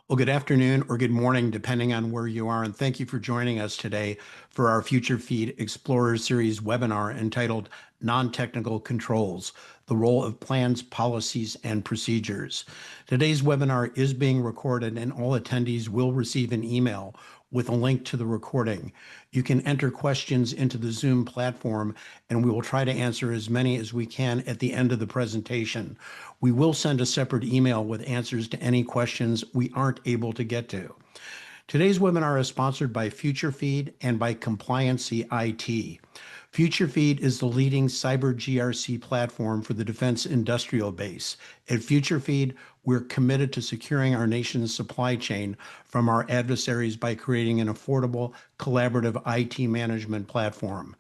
Well, good afternoon or good morning, depending on where you are, and thank you for joining us today for our FutureFeed Explorer Series webinar entitled Non-Technical Controls, the Role of Plans, Policies, and Procedures. Today's webinar is being recorded and all attendees will receive an email with a link to the recording. You can enter questions into the Zoom platform and we will try to answer as many as we can at the end of the presentation. We will send a separate email with answers to any questions we aren't able to get to. Today's webinar is sponsored by FutureFeed and by CompliancyIT. FutureFeed is the leading cyber GRC platform for the defense industrial base. At FutureFeed, we're committed to securing our nation's supply chain from our adversaries by creating an affordable, collaborative IT management platform.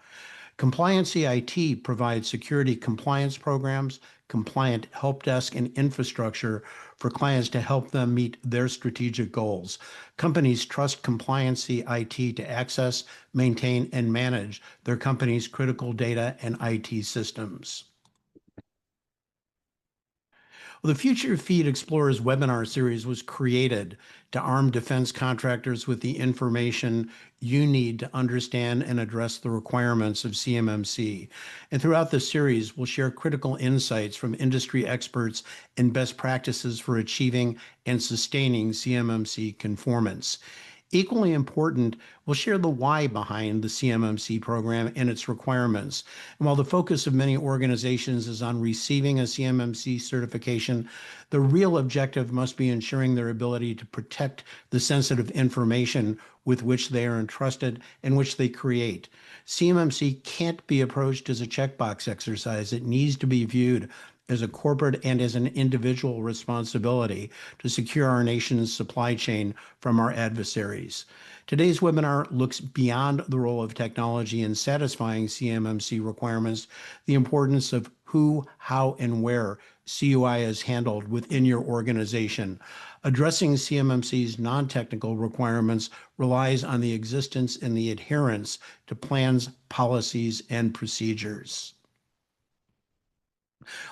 CompliancyIT provides security compliance programs, compliant help desk, and infrastructure for clients to help them meet their strategic goals. Companies trust CompliancyIT to access, maintain, and manage their company's critical data and IT systems. Well, the FutureFeed Explorers webinar series was created to arm defense contractors with the information you need to understand and address the requirements of CMMC. And throughout the series, we'll share critical insights from industry experts and best practices for achieving and sustaining CMMC conformance. Equally important, we'll share the why behind the CMMC program and its requirements. And while the focus of many organizations is on receiving a CMMC certification, the real objective must be ensuring their ability to protect the sensitive information with which they are entrusted and which they create. CMMC can't be approached as a checkbox exercise. It needs to be viewed as a corporate and as an individual responsibility to secure our nation's supply chain from our adversaries. Today's webinar looks beyond the role of technology in satisfying CMMC requirements, the importance of who, how, and where CUI is handled within your organization. Addressing CMMC's non-technical requirements relies on the existence and the adherence to plans, policies, and procedures.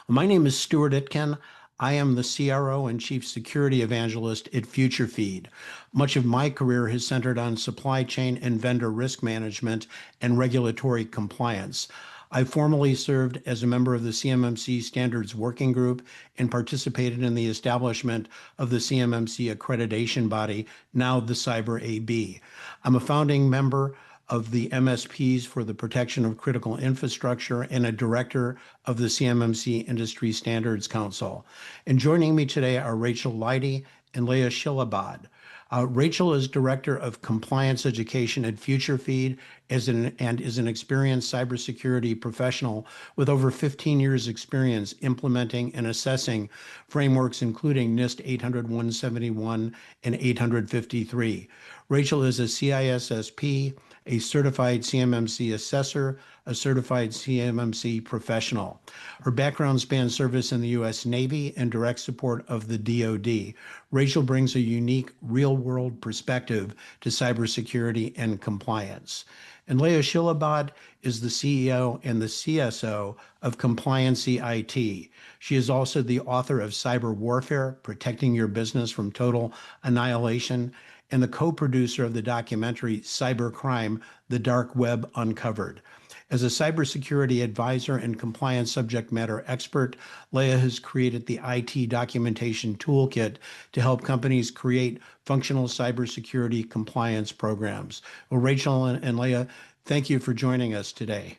My name is Stuart Itkin. I am the CRO and Chief Security Evangelist at FutureFeed. Much of my career has centered on supply chain and vendor risk management and regulatory compliance. I formerly served as a member of the CMMC Standards Working Group and participated in the establishment of the CMMC accreditation body, now the Cyber AB. I'm a founding member of the MSPs for the Protection of Critical Infrastructure and a director of the CMMC Industry Standards Council. And joining me today are Rachel Leidy and Leia Shilobod. Rachel is Director of Compliance Education at FutureFeed and is an experienced cybersecurity professional with over 15 years experience implementing and assessing frameworks including NIST 800-171 and 853. Rachel is a CISSP, a certified CMMC assessor, a certified CMMC professional. Her background spans service in the U.S. Navy and direct support of the DoD. Rachel brings a unique real-world perspective to cybersecurity and compliance. And Leia Shilobod is the CEO and the CSO of CompliancyIT. She is also the author of Cyber Warfare, Protecting Your Business from Total Annihilation, and the co-producer of the documentary Cybercrime, The Dark Web Uncovered. As a cybersecurity advisor and compliance subject matter expert, Leia has created the IT documentation toolkit to help companies create functional cybersecurity compliance programs. Well, Rachel and Leia, thank you for joining us today.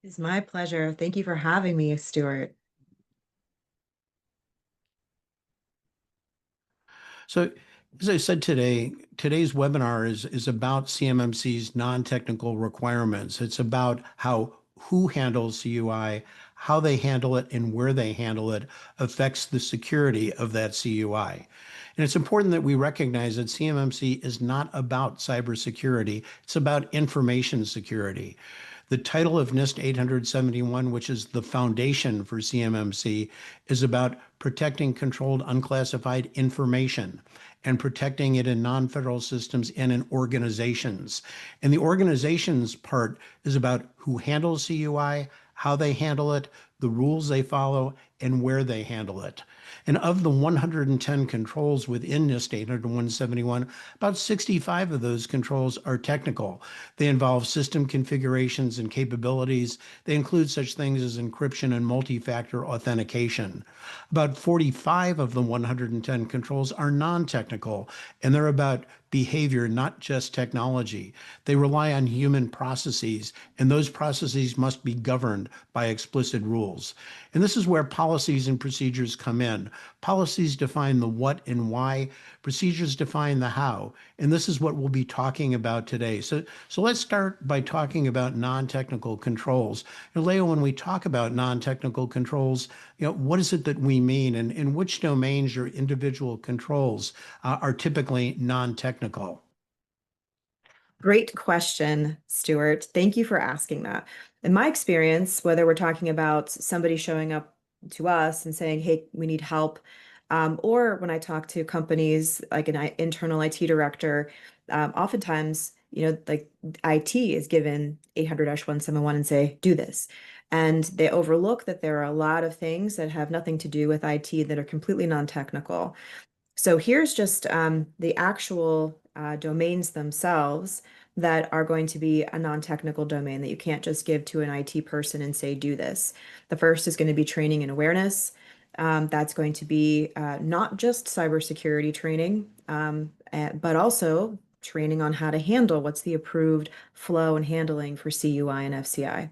It's my pleasure. Thank you for having me, Stuart. So, as I said today, today's webinar is about CMMC's non-technical requirements. It's about who handles CUI, how they handle it, and where they handle it affects the security of that CUI. And it's important that we recognize that CMMC is not about cybersecurity, it's about information security. The title of NIST 871, which is the foundation for CMMC, is about protecting controlled unclassified information and protecting it in non-federal systems and in organizations. And the organizations part is about who handles CUI, how they handle it, the rules they follow, and where they handle it. And of the 110 controls within NIST 800-171, about 65 of those controls are technical. They involve system configurations and capabilities. They include such things as encryption and multi-factor authentication. About 45 of the 110 controls are non-technical, and they're about behavior, not just technology. They rely on human processes, and those processes must be governed by explicit rules. And this is where policies and procedures come in. Policies define the what and why, procedures define the how. And this is what we'll be talking about today. So let's start by talking about non-technical controls. Leia, when we talk about non-technical controls, what is it that we mean, and in which domains your individual controls are typically non-technical? Great question, Stuart. Thank you for asking that. In my experience, whether we're talking about somebody showing up to us and saying, hey, we need help, or when I talk to companies like an internal IT director, oftentimes, like IT is given 800-171 and say, do this. And they overlook that there are a lot of things that have nothing to do with IT that are completely non-technical. So here's just the actual domains themselves that are going to be a non-technical domain that you can't just give to an IT person and say, do this. The first is going to be training and awareness. That's going to be not just cybersecurity training, but also training on how to handle what's the approved flow and handling for CUI and FCI.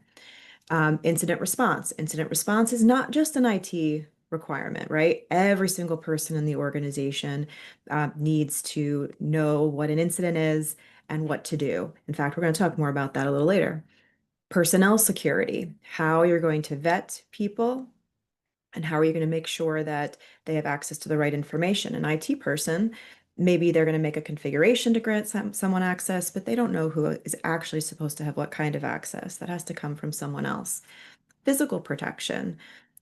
Incident response. Incident response is not just an IT requirement, right? Every single person in the organization needs to know what an incident is and what to do. In fact, we're going to talk more about that a little later. Personnel security, how you're going to vet people and how are you going to make sure that they have access to the right information. An IT person, maybe they're going to make a configuration to grant someone access, but they don't know who is actually supposed to have what kind of access. That has to come from someone else. Physical protection,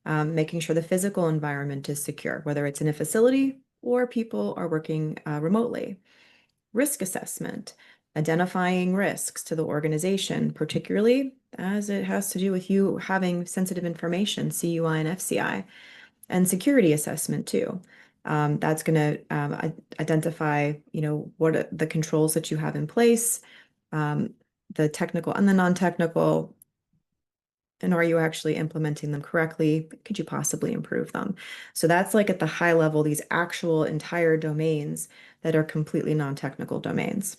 making sure the physical environment is secure, whether it's in a facility or people are working remotely. Risk assessment, identifying risks to the organization, particularly as it has to do with you having sensitive information, CUI and FCI, and security assessment too. That's going to identify, what the controls that you have in place, the technical and the non-technical, and are you actually implementing them correctly? Could you possibly improve them? So that's like at the high level, these actual entire domains that are completely non-technical domains.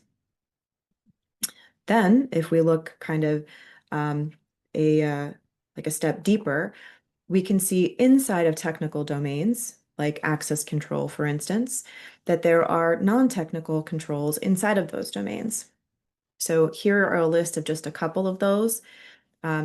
Then if we look kind of like a step deeper, we can see inside of technical domains, like access control, for instance, that there are non-technical controls inside of those domains. So here are a list of just a couple of those.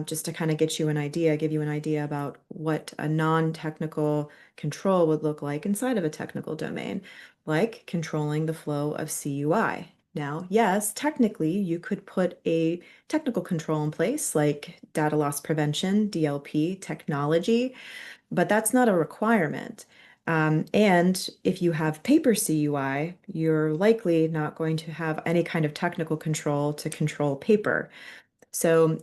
Just to kind of get you an idea, give you an idea about what a non-technical control would look like inside of a technical domain, like controlling the flow of CUI. Now, yes, technically, you could put a technical control in place like data loss prevention, DLP technology, but that's not a requirement. And if you have paper CUI, you're likely not going to have any kind of technical control to control paper. So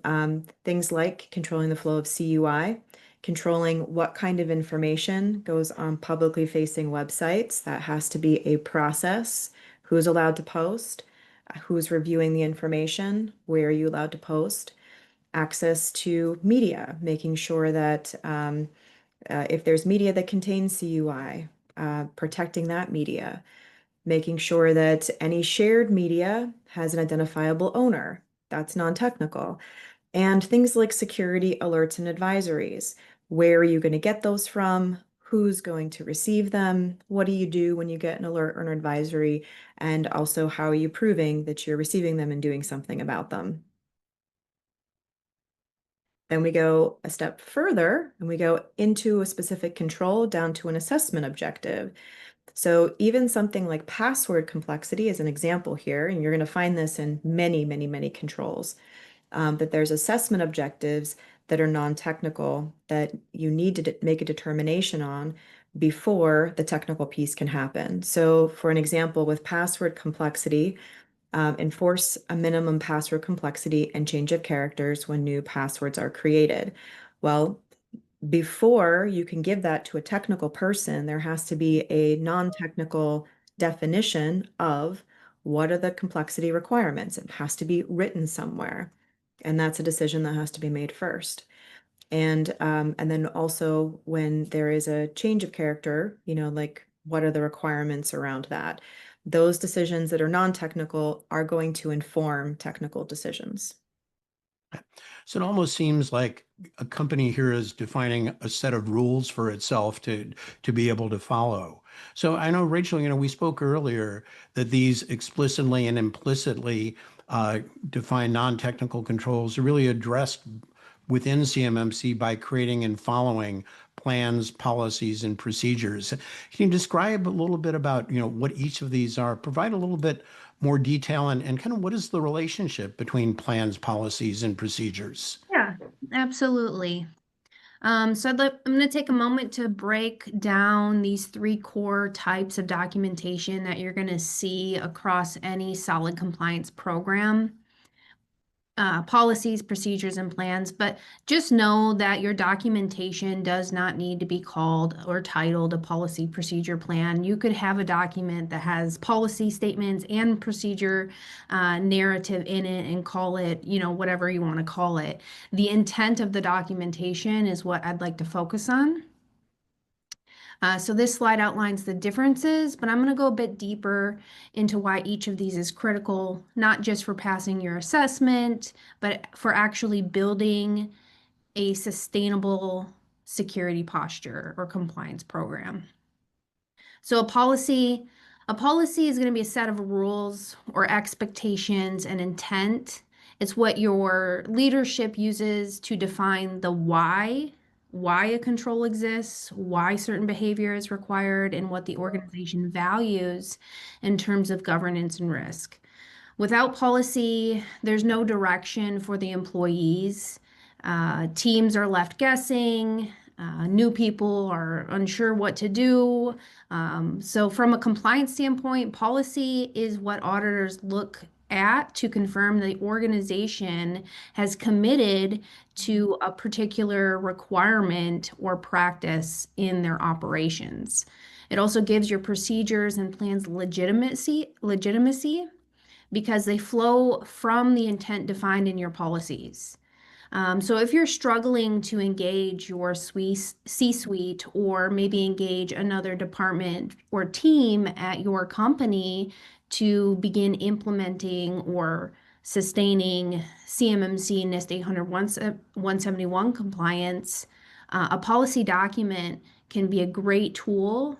things like controlling the flow of CUI, controlling what kind of information goes on publicly facing websites. That has to be a process. Who's allowed to post? Who's reviewing the information? Where are you allowed to post? Access to media, making sure that if there's media that contains CUI, protecting that media, making sure that any shared media has an identifiable owner. That's non-technical. And things like security alerts and advisories. Where are you going to get those from? Who's going to receive them? What do you do when you get an alert or an advisory? And also, how are you proving that you're receiving them and doing something about them? Then we go a step further and we go into a specific control down to an assessment objective. So even something like password complexity is an example here, and you're going to find this in many, many, many controls. That there's assessment objectives that are non-technical that you need to make a determination on before the technical piece can happen. So for an example, with password complexity, enforce a minimum password complexity and change of characters when new passwords are created. Well, before you can give that to a technical person, there has to be a non-technical definition of what are the complexity requirements. It has to be written somewhere. And that's a decision that has to be made first. And then also when there is a change of character, like what are the requirements around that? Those decisions that are non-technical are going to inform technical decisions. So it almost seems like a company here is defining a set of rules for itself to be able to follow. So I know, Rachel, we spoke earlier that these explicitly and implicitly defined non-technical controls are really addressed within CMMC by creating and following plans, policies, and procedures. Can you describe a little bit about, what each of these are? Provide a little bit more detail and kind of what is the relationship between plans, policies, and procedures? Yeah, absolutely. I'm going to take a moment to break down these three core types of documentation that you're going to see across any solid compliance program. Policies, procedures, and plans, but just know that your documentation does not need to be called or titled a policy procedure plan. You could have a document that has policy statements and procedure narrative in it and call it, whatever you want to call it. The intent of the documentation is what I'd like to focus on. So this slide outlines the differences, but I'm going to go a bit deeper into why each of these is critical, not just for passing your assessment, but for actually building a sustainable security posture or compliance program. So a policy is going to be a set of rules or expectations and intent. It's what your leadership uses to define the why a control exists, why certain behavior is required, and what the organization values in terms of governance and risk. Without policy, there's no direction for the employees. Teams are left guessing. New people are unsure what to do. So, from a compliance standpoint, policy is what auditors look at to confirm the organization has committed to a particular requirement or practice in their operations. It also gives your procedures and plans legitimacy because they flow from the intent defined in your policies. So if you're struggling to engage your C-suite or maybe engage another department or team at your company to begin implementing or sustaining CMMC NIST 800 171 compliance, a policy document can be a great tool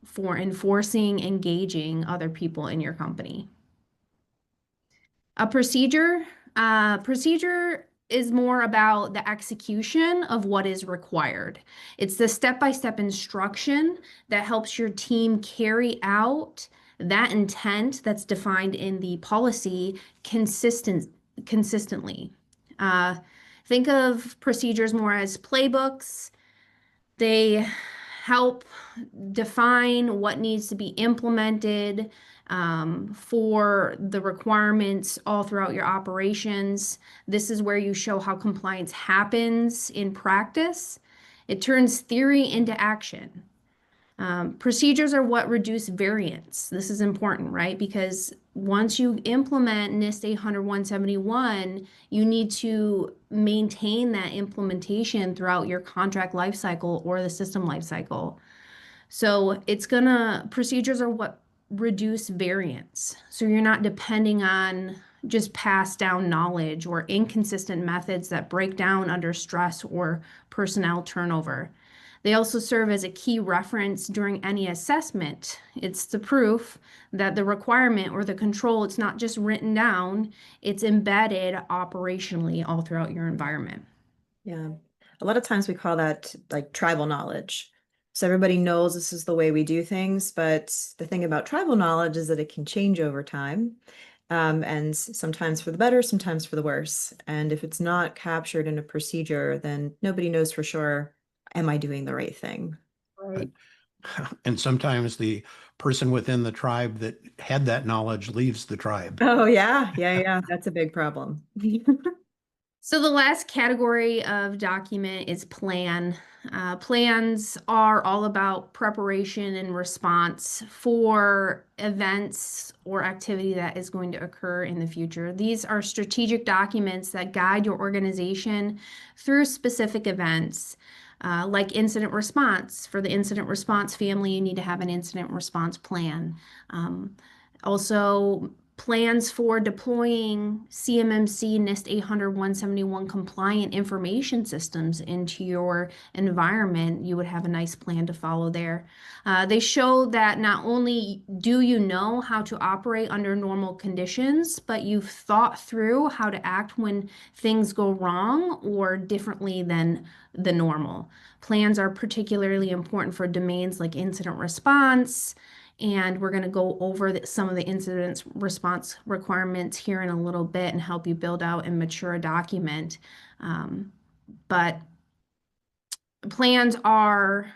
for enforcing, engaging other people in your company. A procedure is more about the execution of what is required. It's the step-by-step instruction that helps your team carry out that intent that's defined in the policy consistently. Think of procedures more as playbooks. They help define what needs to be implemented for the requirements all throughout your operations. This is where you show how compliance happens in practice. It turns theory into action. Procedures are what reduce variance. This is important, right? Because once you implement NIST 800 171, you need to maintain that implementation throughout your contract lifecycle or the system lifecycle. So procedures are what reduce variance. So you're not depending on just passed down knowledge or inconsistent methods that break down under stress or personnel turnover. They also serve as a key reference during any assessment. It's the proof that the requirement or the control, it's not just written down, it's embedded operationally all throughout your environment. Yeah. A lot of times we call that like tribal knowledge. So everybody knows this is the way we do things, but the thing about tribal knowledge is that it can change over time. And sometimes for the better, sometimes for the worse. And if it's not captured in a procedure, then nobody knows for sure, am I doing the right thing? Right. And sometimes the person within the tribe that had that knowledge leaves the tribe. Oh, yeah. Yeah. Yeah. That's a big problem. So the last category of document is plan. Plans are all about preparation and response for events or activity that is going to occur in the future. These are strategic documents that guide your organization through specific events, like incident response. For the incident response family, you need to have an incident response plan. Also, plans for deploying CMMC NIST 800-171 compliant information systems into your environment, you would have a nice plan to follow there. They show that not only do you know how to operate under normal conditions, but you've thought through how to act when things go wrong or differently than the normal. Plans are particularly important for domains like incident response, and we're going to go over some of the incident response requirements here in a little bit and help you build out and mature a document. But plans are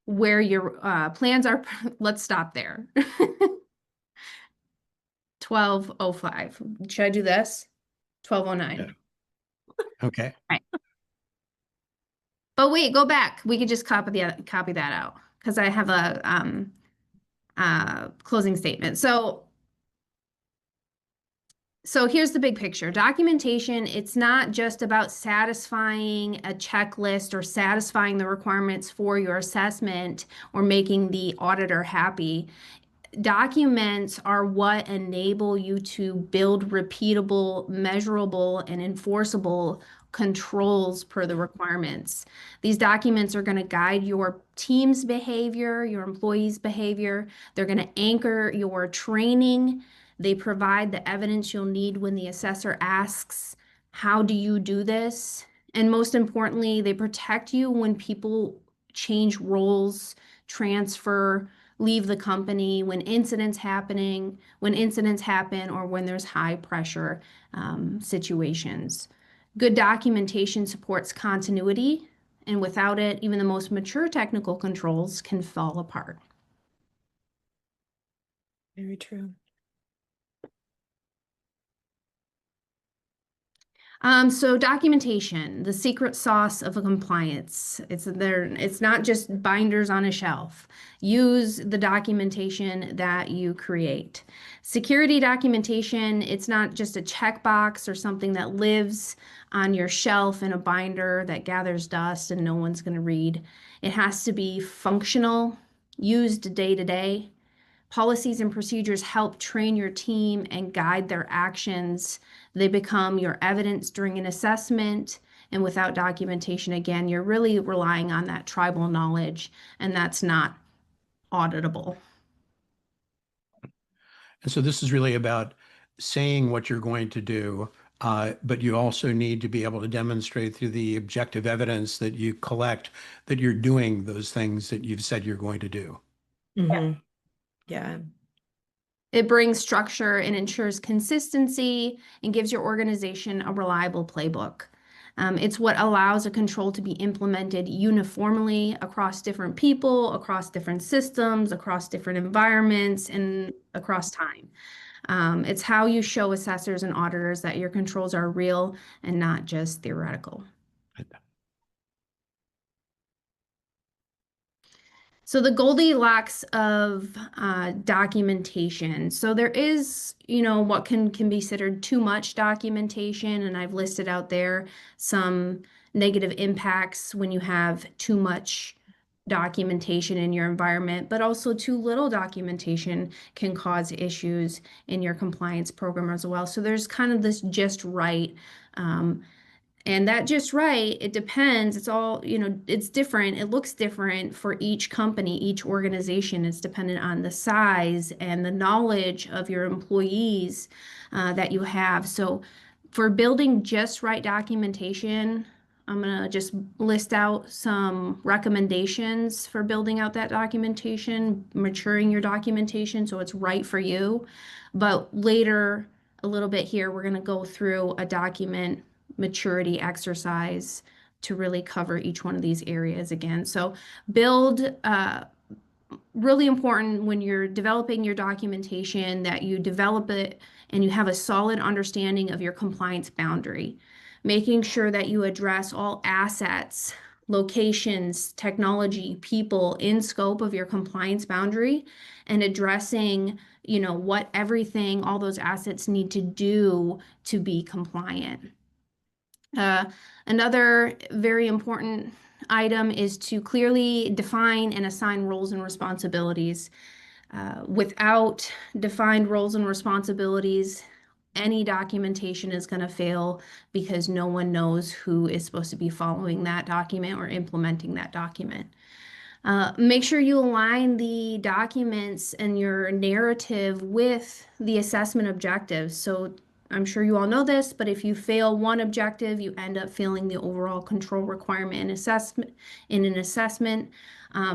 where your plans are. Let's stop there. 12:05. Should I do this? 12:09. Yeah. Okay. Right. But wait, go back. We could just copy that out because I have a closing statement. So here's the big picture. Documentation, it's not just about satisfying a checklist or satisfying the requirements for your assessment or making the auditor happy. Documents are what enable you to build repeatable, measurable, and enforceable controls per the requirements. These documents are going to guide your team's behavior, your employees' behavior. They're going to anchor your training. They provide the evidence you'll need when the assessor asks, how do you do this? And most importantly, they protect you when people change roles, transfer, leave the company, when incidents happen, or when there's high pressure situations. Good documentation supports continuity, and without it, even the most mature technical controls can fall apart. Very true. So documentation, the secret sauce of a compliance. It's not just binders on a shelf. Use the documentation that you create. Security documentation, it's not just a checkbox or something that lives on your shelf in a binder that gathers dust and no one's going to read. It has to be functional, used day to day. Policies and procedures help train your team and guide their actions. They become your evidence during an assessment. And without documentation, again, you're really relying on that tribal knowledge, and that's not auditable. And so this is really about saying what you're going to do, but you also need to be able to demonstrate through the objective evidence that you collect that you're doing those things that you've said you're going to do. Mm-hmm. Yeah. It brings structure and ensures consistency and gives your organization a reliable playbook. It's what allows a control to be implemented uniformly across different people, across different systems, across different environments, and across time. It's how you show assessors and auditors that your controls are real and not just theoretical. So the Goldilocks of documentation. So there is, what can be considered too much documentation, and I've listed out there some negative impacts when you have too much documentation in your environment, but also too little documentation can cause issues in your compliance program as well. So there's kind of this just right. And that just right, it depends. It's all, it's different. It looks different for each company, each organization. It's dependent on the size and the knowledge of your employees that you have. So for building just right documentation, I'm going to just list out some recommendations for building out that documentation, maturing your documentation so it's right for you. But later, a little bit here, we're going to go through a document maturity exercise to really cover each one of these areas again. So build, really important when you're developing your documentation that you develop it and you have a solid understanding of your compliance boundary. making sure that you address all assets, locations, technology, people in scope of your compliance boundary, and addressing, what everything, all those assets need to do to be compliant. Another very important item is to clearly define and assign roles and responsibilities. Without defined roles and responsibilities, any documentation is going to fail because no one knows who is supposed to be following that document or implementing that document. Make sure you align the documents and your narrative with the assessment objectives. So I'm sure you all know this, but if you fail one objective, you end up failing the overall control requirement in an assessment.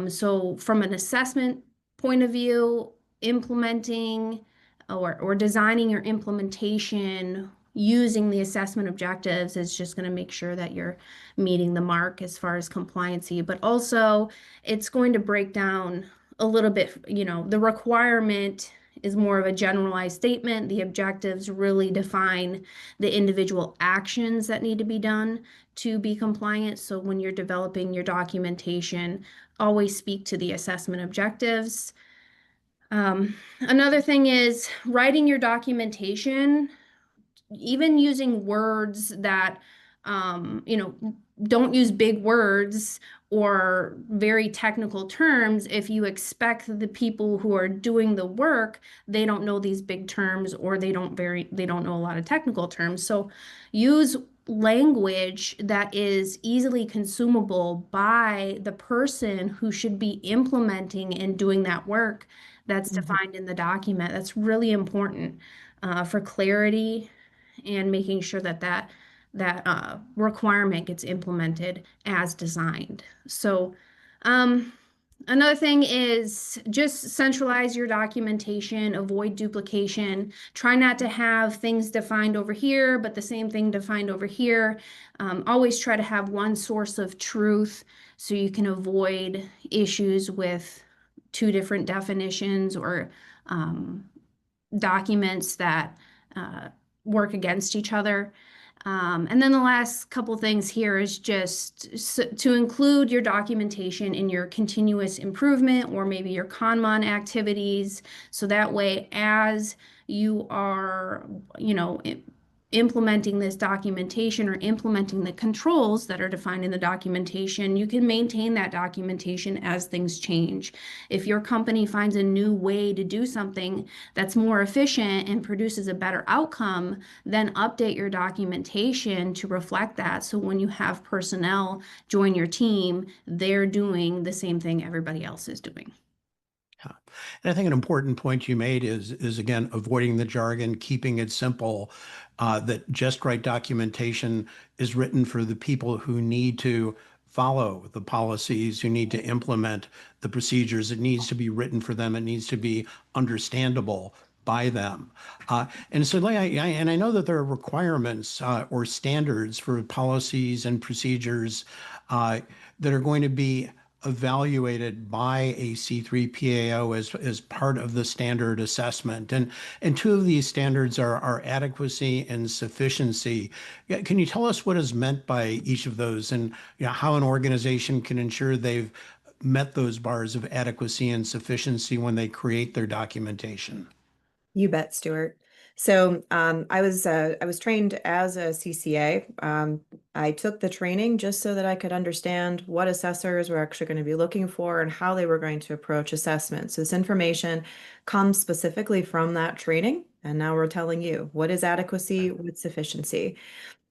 So from an assessment point of view, implementing or designing your implementation using the assessment objectives is just going to make sure that you're meeting the mark as far as compliancy, but also it's going to break down a little bit, the requirement is more of a generalized statement. The objectives really define the individual actions that need to be done to be compliant. So when you're developing your documentation, always speak to the assessment objectives. Another thing is writing your documentation, even using words that, don't use big words or very technical terms. If you expect the people who are doing the work, they don't know these big terms or they don't know a lot of technical terms. So use language that is easily consumable by the person who should be implementing and doing that work that's defined in the document. That's really important for clarity and making sure that requirement gets implemented as designed. So another thing is just centralize your documentation, avoid duplication. Try not to have things defined over here, but the same thing defined over here. Always try to have one source of truth so you can avoid issues with two different definitions or documents that work against each other. And then the last couple things here is just to include your documentation in your continuous improvement or maybe your Kanban activities. So that way, as you are, implementing this documentation or implementing the controls that are defined in the documentation, you can maintain that documentation as things change. If your company finds a new way to do something that's more efficient and produces a better outcome, then update your documentation to reflect that. So when you have personnel join your team, they're doing the same thing everybody else is doing. And I think an important point you made is again, avoiding the jargon, keeping it simple, that just right documentation is written for the people who need to follow the policies, who need to implement the procedures. It needs to be written for them. It needs to be understandable by them. And so, Leia, and I know that there are requirements or standards for policies and procedures that are going to be evaluated by a C3 PAO as part of the standard assessment. And two of these standards are adequacy and sufficiency. Can you tell us what is meant by each of those and how an organization can ensure they've met those bars of adequacy and sufficiency when they create their documentation? You bet, Stuart. So I was trained as a CCA. I took the training just so that I could understand what assessors were actually going to be looking for and how they were going to approach assessments. So this information comes specifically from that training. And now we're telling you what is adequacy with sufficiency.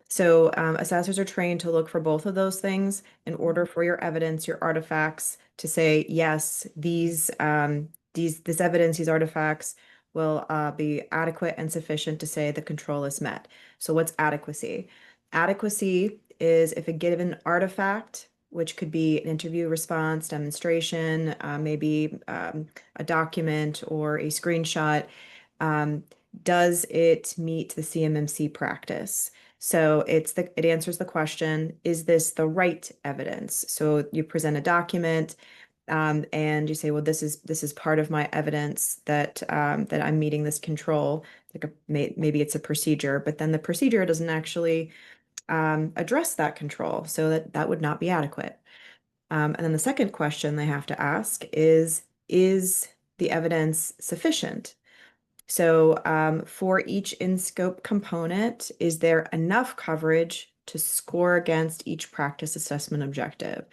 So assessors are trained to look for both of those things in order for your evidence, your artifacts to say, yes, this evidence, these artifacts will be adequate and sufficient to say the control is met. So what's adequacy? Adequacy is if a given artifact, which could be an interview response, demonstration, maybe a document or a screenshot, does it meet the CMMC practice? So it answers the question, is this the right evidence? So you present a document, and you say, well, this is part of my evidence that that I'm meeting this control. Like maybe it's a procedure, but then the procedure doesn't actually address that control so that that would not be adequate? And then the second question they have to ask is the evidence sufficient? So for each in-scope component, is there enough coverage to score against each practice assessment objective?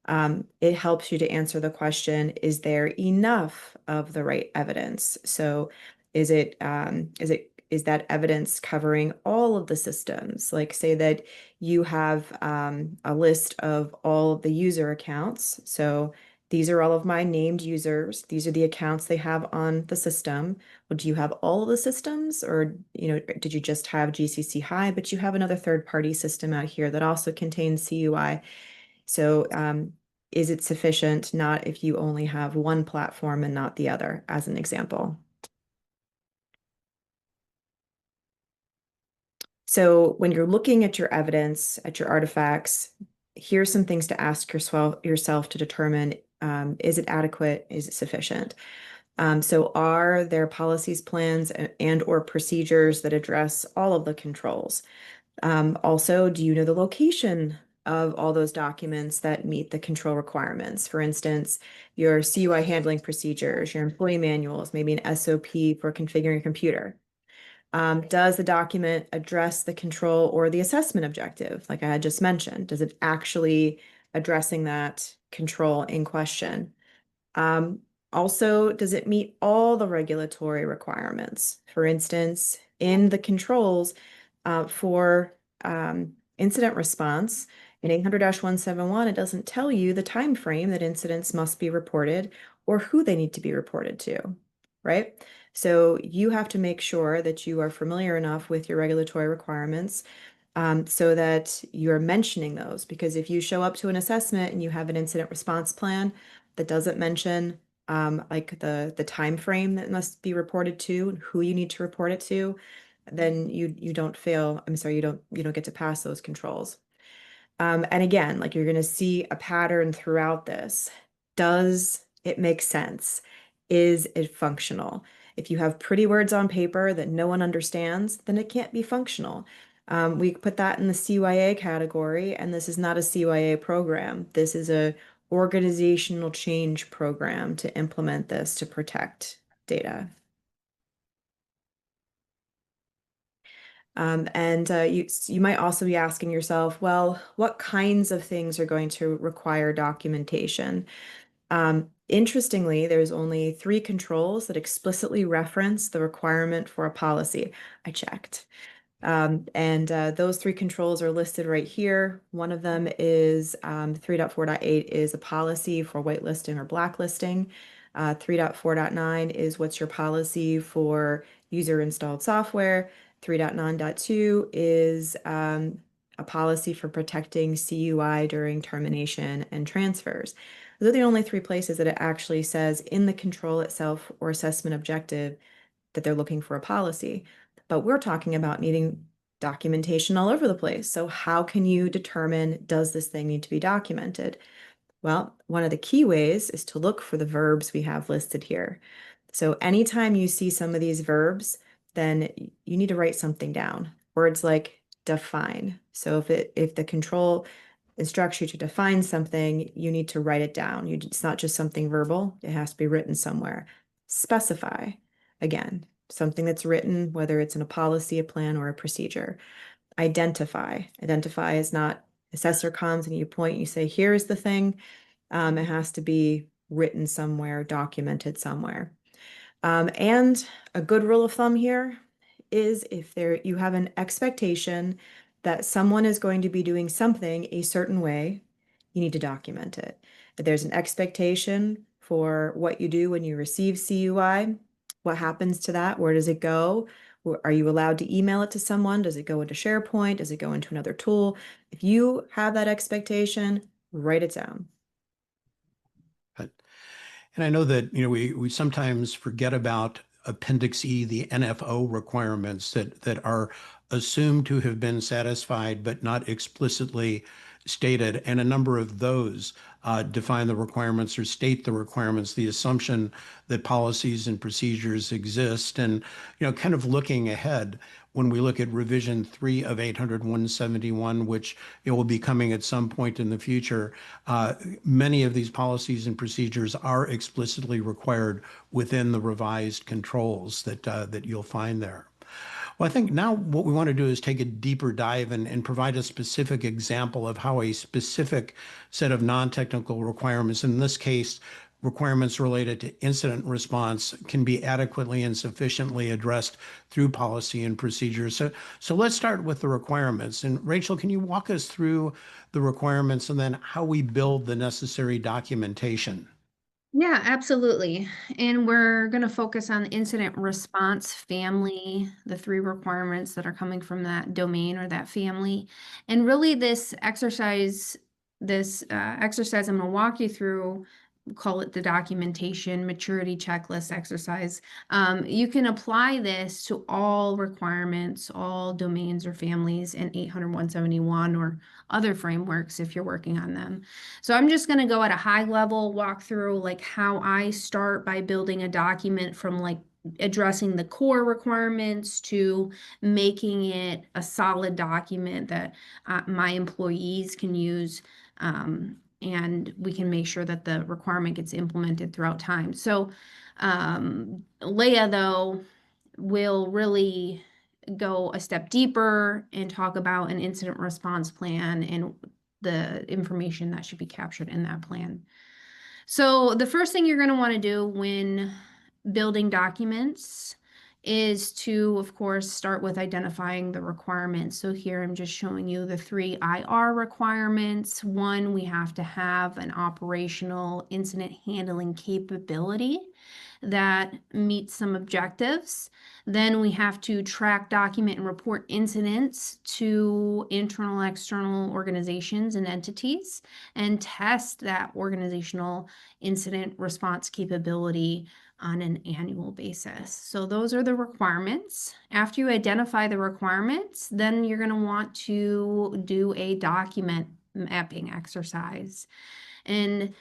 It helps you to answer the question, is there enough of the right evidence? So is that evidence covering all of the systems? Like say that you have a list of all of the user accounts. So these are all of my named users. These are the accounts they have on the system. Well, do you have all of the systems, or did you just have GCC High, but you have another third-party system out here that also contains CUI? So is it sufficient? Not if you only have one platform and not the other, as an example. So when you're looking at your evidence, at your artifacts, here's some things to ask yourself to determine, is it adequate? Is it sufficient? So are there policies, plans, and or procedures that address all of the controls? Also, do you know the location of all those documents that meet the control requirements? For instance, your CUI handling procedures, your employee manuals, maybe an SOP for configuring a computer. Does the document address the control or the assessment objective, like I had just mentioned? Does it actually addressing that control in question? Also, does it meet all the regulatory requirements? For instance, in the controls for incident response in 800-171, it doesn't tell you the time frame that incidents must be reported or who they need to be reported to, right? So you have to make sure that you are familiar enough with your regulatory requirements so that you're mentioning those. Because if you show up to an assessment and you have an incident response plan that doesn't mention like the time frame that must be reported to and who you need to report it to, then you don't fail. I'm sorry, you don't get to pass those controls. And again, like you're going to see a pattern throughout this. Does it make sense? Is it functional? If you have pretty words on paper that no one understands, then it can't be functional. We put that in the CYA category, and this is not a CYA program. This is a organizational change program to implement this to protect data. And you might also be asking yourself, well, what kinds of things are going to require documentation? Interestingly, there's only 3 controls that explicitly reference the requirement for a policy. I checked. And those 3 controls are listed right here. One of them is 3.4.8 is a policy for whitelisting or blacklisting. 3.4.9 is what's your policy for user installed software. 3.9.2 is a policy for protecting CUI during termination and transfers. Those are the only 3 places that it actually says in the control itself or assessment objective that they're looking for a policy. But we're talking about needing documentation all over the place. So how can you determine, does this thing need to be documented? Well, one of the key ways is to look for the verbs we have listed here. So anytime you see some of these verbs, then you need to write something down. Words like define. So if the control instructs you to define something, you need to write it down. It's not just something verbal, it has to be written somewhere. Specify, again, something that's written, whether it's in a policy, a plan, or a procedure. Identify. Identify is not assessor comes and you point and you say, here's the thing. It has to be written somewhere, documented somewhere. And a good rule of thumb here is if you have an expectation that someone is going to be doing something a certain way, you need to document it. If there's an expectation for what you do when you receive CUI, what happens to that? Where does it go? Are you allowed to email it to someone? Does it go into SharePoint? Does it go into another tool? If you have that expectation, write it down. And I know that we sometimes forget about Appendix E, the NFO requirements that are assumed to have been satisfied but not explicitly stated, and a number of those define the requirements or state the requirements, the assumption that policies and procedures exist. And, kind of looking ahead, when we look at revision 3 of 800-171, which it will be coming at some point in the future, many of these policies and procedures are explicitly required within the revised controls that you'll find there. Well, I think now what we want to do is take a deeper dive and provide a specific example of how a specific set of non-technical requirements, in this case, requirements related to incident response, can be adequately and sufficiently addressed through policy and procedures. So let's start with the requirements. And Rachel, can you walk us through the requirements and then how we build the necessary documentation? Yeah, absolutely. And we're going to focus on the incident response family, the 3 requirements that are coming from that domain or that family. And really this exercise I'm going to walk you through, call it the documentation maturity checklist exercise. You can apply this to all requirements, all domains or families in 800-171 or other frameworks if you're working on them. So I'm just going to go at a high level, walk through like how I start by building a document from like addressing the core requirements to making it a solid document that my employees can use, and we can make sure that the requirement gets implemented throughout time. So Leia, though, will really go a step deeper and talk about an incident response plan and the information that should be captured in that plan. So the first thing you're going to want to do when building documents is to, of course, start with identifying the requirements. So here I'm just showing you the 3 IR requirements. 1, we have to have an operational incident handling capability that meets some objectives. Then we have to track, document, and report incidents to internal, external organizations and entities, and test that organizational incident response capability on an annual basis. So those are the requirements. After you identify the requirements, then you're going to want to do a document mapping exercise. And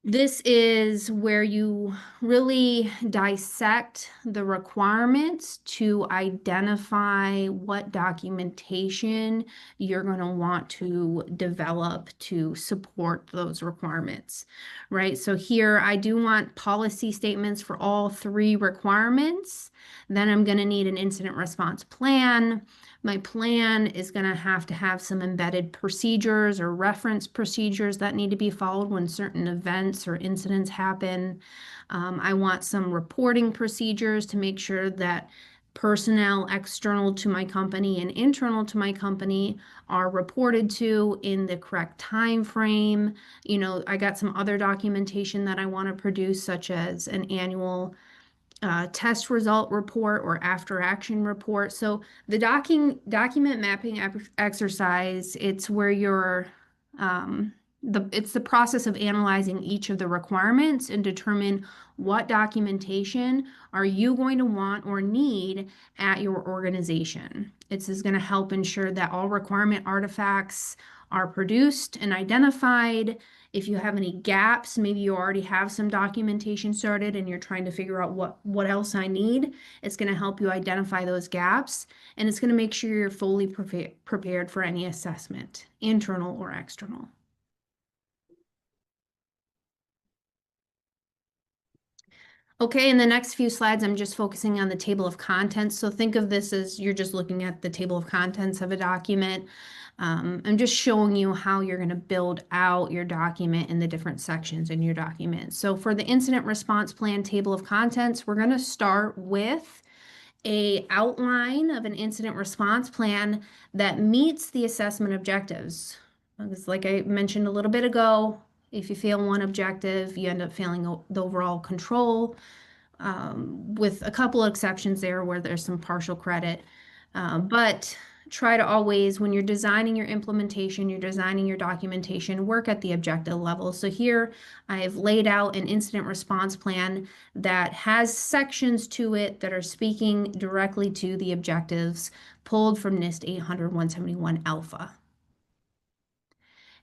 this is where you really dissect the requirements to identify what documentation you're going to want to develop to support those requirements, right? So here I do want policy statements for all 3 requirements. Then I'm going to need an incident response plan. My plan is going to have some embedded procedures or reference procedures that need to be followed when certain events or incidents happen. I want some reporting procedures to make sure that personnel external to my company and internal to my company are reported to in the correct time frame. I got some other documentation that I want to produce, such as an annual test result report or after action report. So the document mapping exercise, it's where you're it's the process of analyzing each of the requirements and determine what documentation are you going to want or need at your organization. This is going to help ensure that all requirement artifacts are produced and identified. If you have any gaps, maybe you already have some documentation started and you're trying to figure out what else I need, it's going to help you identify those gaps, and it's going to make sure you're fully prepared for any assessment, internal or external. Okay, in the next few slides, I'm just focusing on the table of contents. So think of this as you're just looking at the table of contents of a document. I'm just showing you how you're going to build out your document in the different sections in your document. So for the incident response plan table of contents, we're going to start with an outline of an incident response plan that meets the assessment objectives. Because like I mentioned a little bit ago, if you fail one objective, you end up failing the overall control, with a couple of exceptions there where there's some partial credit. But try to always, when you're designing your implementation, you're designing your documentation, work at the objective level. So here I have laid out an incident response plan that has sections to it that are speaking directly to the objectives pulled from NIST 800-171 Alpha.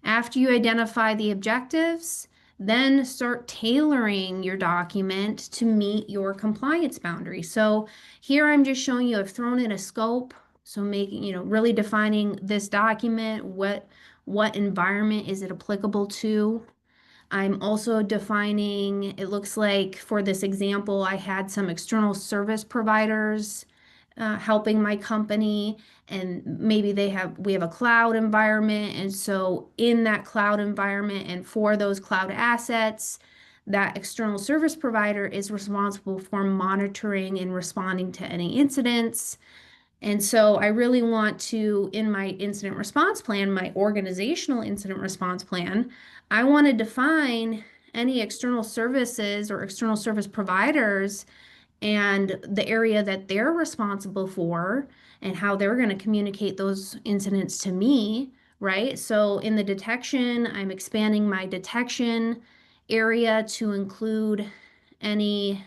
After you identify the objectives, then start tailoring your document to meet your compliance boundaries. So here I'm just showing you, I've thrown in a scope. So making, really defining this document, what environment is it applicable to? I'm also defining, it looks like for this example, I had some external service providers helping my company, and maybe we have a cloud environment. And so in that cloud environment and for those cloud assets, that external service provider is responsible for monitoring and responding to any incidents. And so I really want to, in my incident response plan, my organizational incident response plan, I want to define any external services or external service providers and the area that they're responsible for and how they're going to communicate those incidents to me, right? So in the detection, I'm expanding my detection area to include any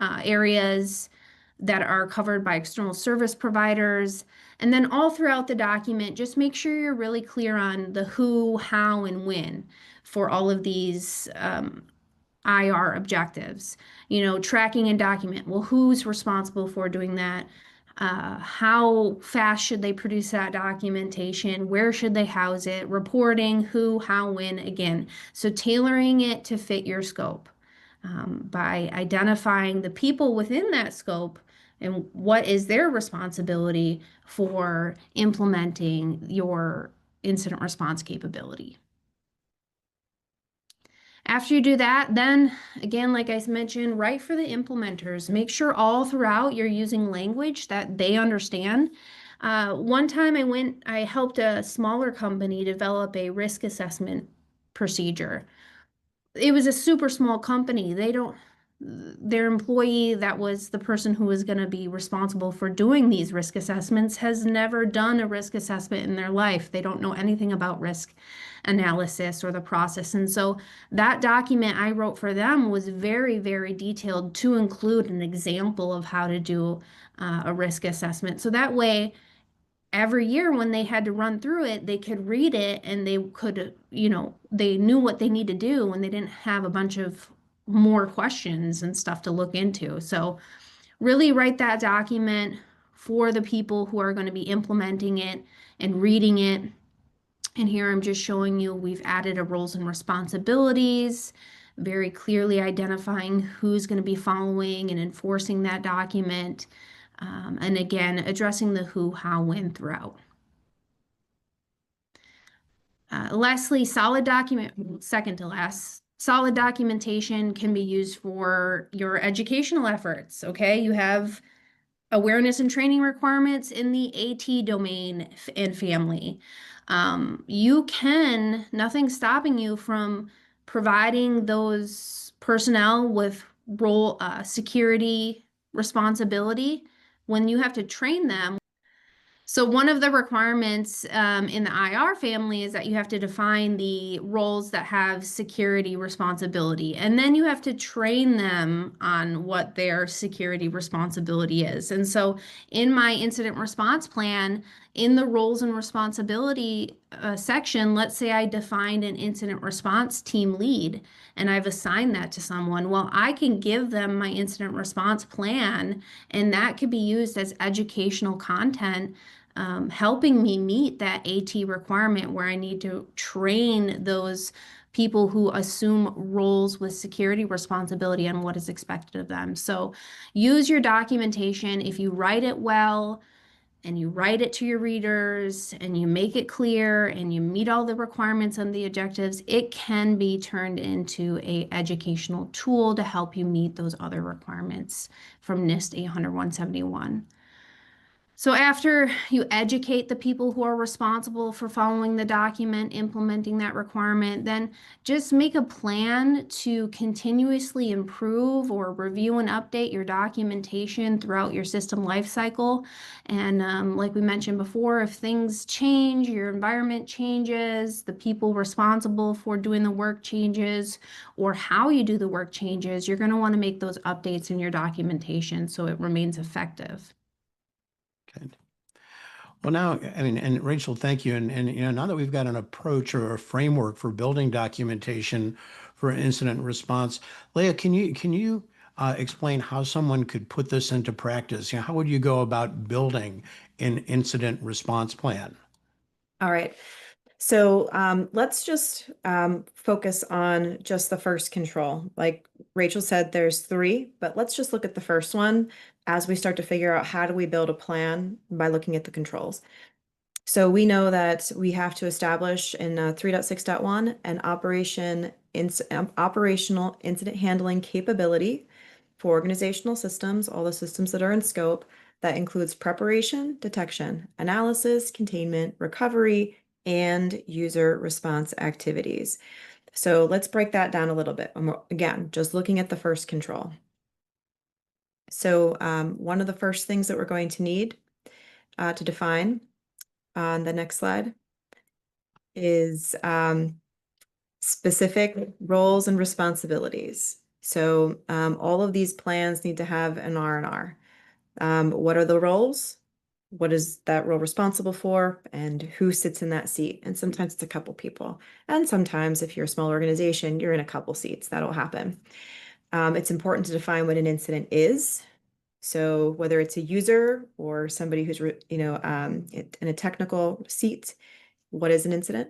areas that are covered by external service providers. And then all throughout the document, just make sure you're really clear on the who, how, and when for all of these IR objectives. Tracking and document. Well, who's responsible for doing that? How fast should they produce that documentation? Where should they house it? Reporting, who, how, when, again. So tailoring it to fit your scope by identifying the people within that scope and what is their responsibility for implementing your incident response capability. After you do that, then again, like I mentioned, write for the implementers. Make sure all throughout you're using language that they understand. One time I helped a smaller company develop a risk assessment procedure. It was a super small company. Their employee, that was the person who was going to be responsible for doing these risk assessments, has never done a risk assessment in their life. They don't know anything about risk analysis or the process. And so that document I wrote for them was very, very detailed to include an example of how to do a risk assessment. So that way, every year when they had to run through it, they could read it and they could, they knew what they need to do when they didn't have a bunch of more questions and stuff to look into. So really write that document for the people who are going to be implementing it and reading it. And here I'm just showing you, we've added a roles and responsibilities, very clearly identifying who's going to be following and enforcing that document. And again, addressing the who, how, when throughout. Lastly, second to last, solid documentation can be used for your educational efforts, okay? You have awareness and training requirements in the AT domain and family. Nothing's stopping you from providing those personnel with role security responsibility when you have to train them. So one of the requirements in the IR family is that you have to define the roles that have security responsibility, and then you have to train them on what their security responsibility is. And so in my incident response plan, in the roles and responsibility section, let's say I defined an incident response team lead and I've assigned that to someone. Well, I can give them my incident response plan, and that could be used as educational content, helping me meet that AT requirement where I need to train those people who assume roles with security responsibility on what is expected of them. So use your documentation. If you write it well and you write it to your readers and you make it clear and you meet all the requirements and the objectives, it can be turned into an educational tool to help you meet those other requirements from NIST 800-171. So after you educate the people who are responsible for following the document, implementing that requirement, then just make a plan to continuously improve or review and update your documentation throughout your system lifecycle. And like we mentioned before, if things change, your environment changes, the people responsible for doing the work changes, or how you do the work changes, you're going to want to make those updates in your documentation so it remains effective. Good. Well, now, I mean, and Rachel, thank you. And now that we've got an approach or a framework for building documentation for incident response, Leia, can you explain how someone could put this into practice? How would you go about building an incident response plan? All right. So let's just focus on just the first control. Like Rachel said, there's three, but let's just look at the first one as we start to figure out how do we build a plan by looking at the controls. So we know that we have to establish in 3.6.1 an operational incident handling capability for organizational systems, all the systems that are in scope. That includes preparation, detection, analysis, containment, recovery, and user response activities. So let's break that down a little bit. Again, just looking at the first control. So one of the first things that we're going to need to define on the next slide is specific roles and responsibilities. So all of these plans need to have an R&R. What are the roles? What is that role responsible for? And who sits in that seat? And sometimes it's a couple people. And sometimes if you're a small organization, you're in a couple seats. That'll happen. It's important to define what an incident is. So whether it's a user or somebody who's, in a technical seat, what is an incident?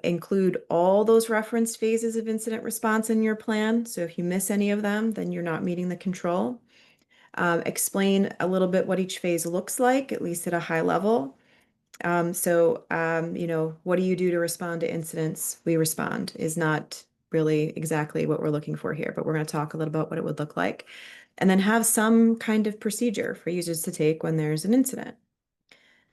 Include all those referenced phases of incident response in your plan. So if you miss any of them, then you're not meeting the control. Explain a little bit what each phase looks like, at least at a high level. What do you do to respond to incidents? We respond is not really exactly what we're looking for here, but we're going to talk a little about what it would look like. And then have some kind of procedure for users to take when there's an incident.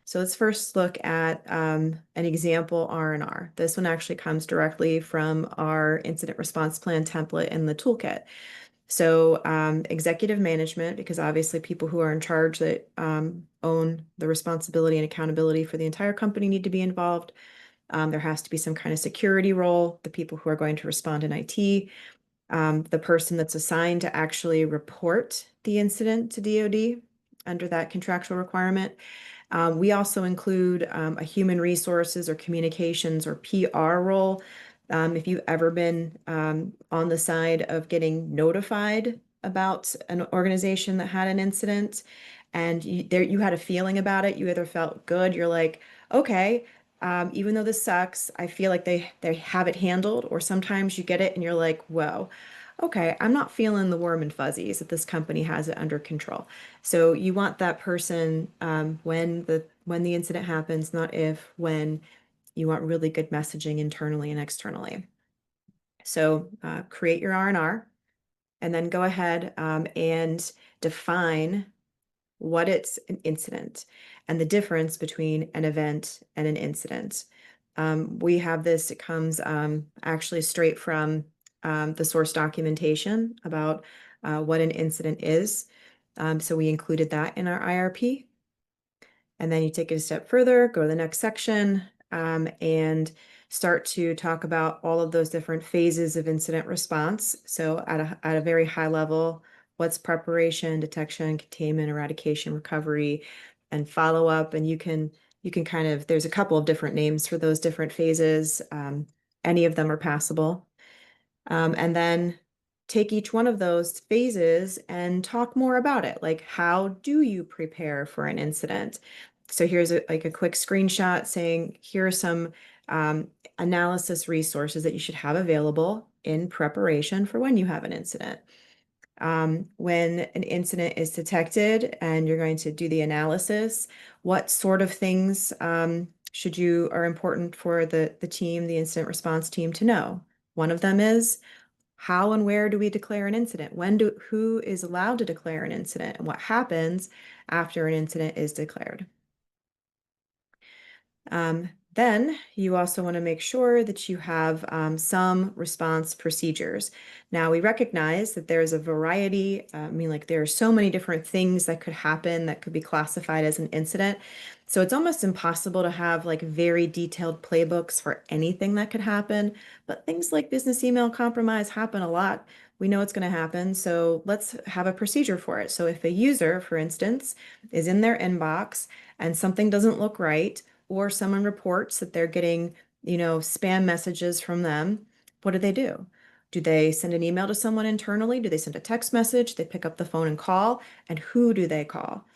So let's first look at an example R&R. This one actually comes directly from our incident response plan template in the toolkit. So executive management, because obviously people who are in charge that own the responsibility and accountability for the entire company need to be involved. There has to be some kind of security role, the people who are going to respond in IT, the person that's assigned to actually report the incident to DoD under that contractual requirement. We also include a human resources or communications or PR role. If you've ever been on the side of getting notified about an organization that had an incident and you had a feeling about it, you either felt good, you're like, okay, even though this sucks, I feel like they have it handled, or sometimes you get it and you're like, whoa, okay, I'm not feeling the warm and fuzzies that this company has it under control. So you want that person when the incident happens, not if, when. You want really good messaging internally and externally. So create your R&R and then go ahead and define what it's an incident and the difference between an event and an incident. We have this, it comes actually straight from the source documentation about what an incident is. So we included that in our IRP. And then you take it a step further, go to the next section, and start to talk about all of those different phases of incident response. So at a very high level, what's preparation, detection, containment, eradication, recovery, and follow-up. And you can kind of, there's a couple of different names for those different phases. Any of them are passable. And then take each one of those phases and talk more about it. Like, how do you prepare for an incident? So here's a quick screenshot saying, here are some analysis resources that you should have available in preparation for when you have an incident. When an incident is detected and you're going to do the analysis, what sort of things are important for the team, the incident response team, to know? One of them is, how and where do we declare an incident? Who is allowed to declare an incident, and what happens after an incident is declared? Then you also want to make sure that you have some response procedures. Now, we recognize that there's a variety. There are so many different things that could happen that could be classified as an incident. So it's almost impossible to have very detailed playbooks for anything that could happen. But things like business email compromise happen a lot. We know it's going to happen. So let's have a procedure for it. So if a user, for instance, is in their inbox and something doesn't look right, or someone reports that they're getting, spam messages from them, what do? Do they send an email to someone internally? Do they send a text message? They pick up the phone and call? And who do they call?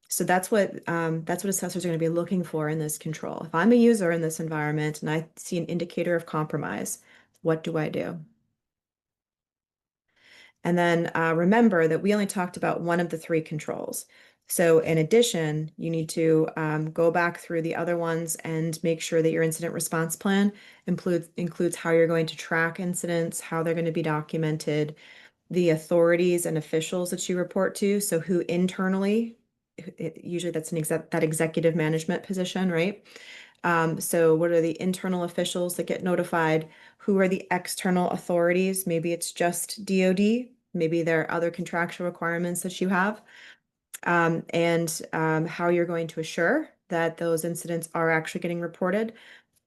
So that's what assessors are going to be looking for in this control. If I'm a user in this environment and I see an indicator of compromise, what do I do? And then remember that we only talked about one of the three controls. So in addition, you need to go back through the other ones and make sure that your incident response plan includes how you're going to track incidents, how they're going to be documented, the authorities and officials that you report to. So who internally, usually that's that executive management position, right? So what are the internal officials that get notified? Who are the external authorities? Maybe it's just DoD. Maybe there are other contractual requirements that you have. And how you're going to assure that those incidents are actually getting reported,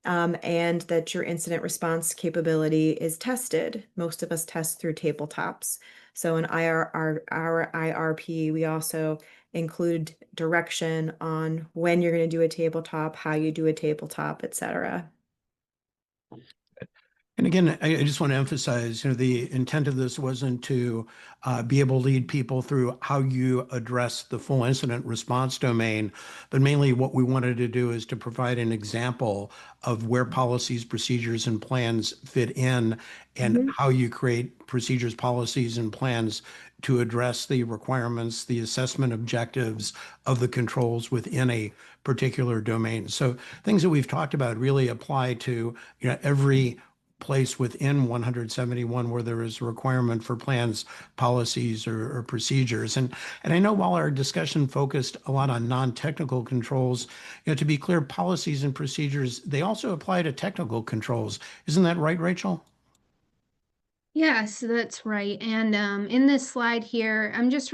and that your incident response capability is tested. Most of us test through tabletops. So in our IRP, we also include direction on when you're going to do a tabletop, how you do a tabletop, et cetera. And again, I just want to emphasize, the intent of this wasn't to be able to lead people through how you address the full incident response domain, but mainly what we wanted to do is to provide an example of where policies, procedures, and plans fit in, and how you create procedures, policies, and plans to address the requirements, the assessment objectives of the controls within a particular domain. So things that we've talked about really apply to every place within 171 where there is a requirement for plans, policies, or procedures. And I know while our discussion focused a lot on non-technical controls, to be clear, policies and procedures, they also apply to technical controls. Isn't that right, Rachel? Yes, that's right. And in this slide here, I'm just,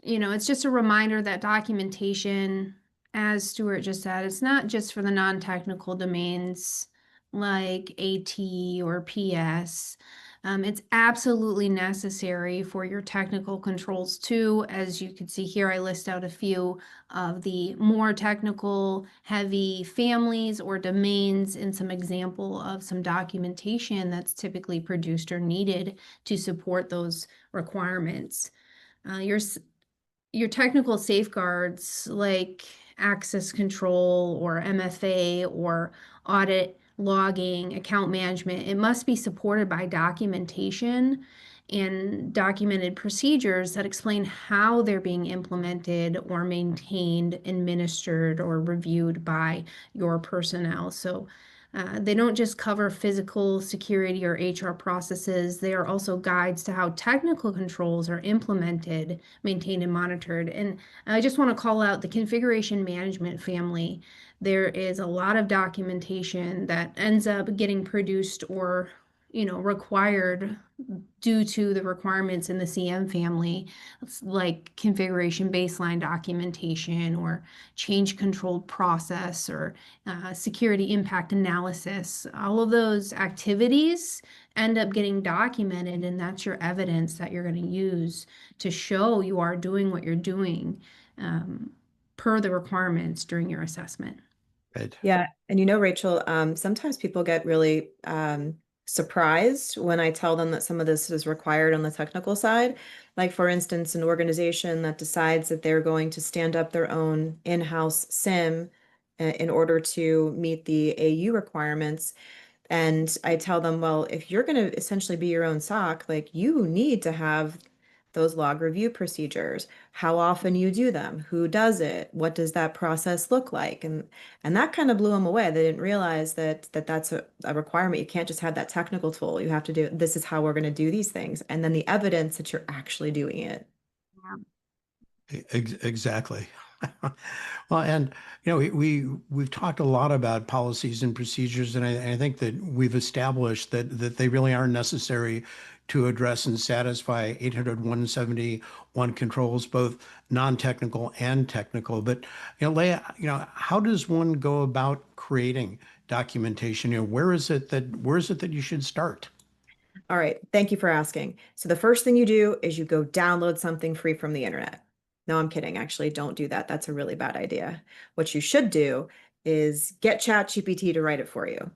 it's just a reminder that documentation, as Stuart just said, it's not just for the non-technical domains like AT or PS. It's absolutely necessary for your technical controls too. As you can see here, I list out a few of the more technical, heavy families or domains and some example of some documentation that's typically produced or needed to support those requirements. Your technical safeguards like access control or MFA or audit logging, account management, it must be supported by documentation and documented procedures that explain how they're being implemented or maintained, administered, or reviewed by your personnel. So they don't just cover physical security or HR processes, they are also guides to how technical controls are implemented, maintained, and monitored. And I just want to call out the configuration management family. There is a lot of documentation that ends up getting produced or required due to the requirements in the CM family, like configuration baseline documentation or change controlled process or security impact analysis. All of those activities end up getting documented, and that's your evidence that you're going to use to show you are doing what you're doing per the requirements during your assessment. Right. Yeah. And Rachel, sometimes people get really surprised when I tell them that some of this is required on the technical side. Like, for instance, an organization that decides that they're going to stand up their own in-house SIM in order to meet the AU requirements. And I tell them, well, if you're going to essentially be your own SOC, like you need to have those log review procedures, how often you do them, who does it, what does that process look like? And that kind of blew them away. They didn't realize that's a requirement. You can't just have that technical tool. You have to do, this is how we're going to do these things. And then the evidence that you're actually doing it. Exactly. Well, and we've talked a lot about policies and procedures, and I think that we've established that they really are necessary to address and satisfy 800-171 controls, both non-technical and technical. But Leia, how does one go about creating documentation? Where is it that you should start? All right. Thank you for asking. So the first thing you do is you go download something free from the internet. No, I'm kidding. Actually, don't do that. That's a really bad idea. What you should do is get ChatGPT to write it for you.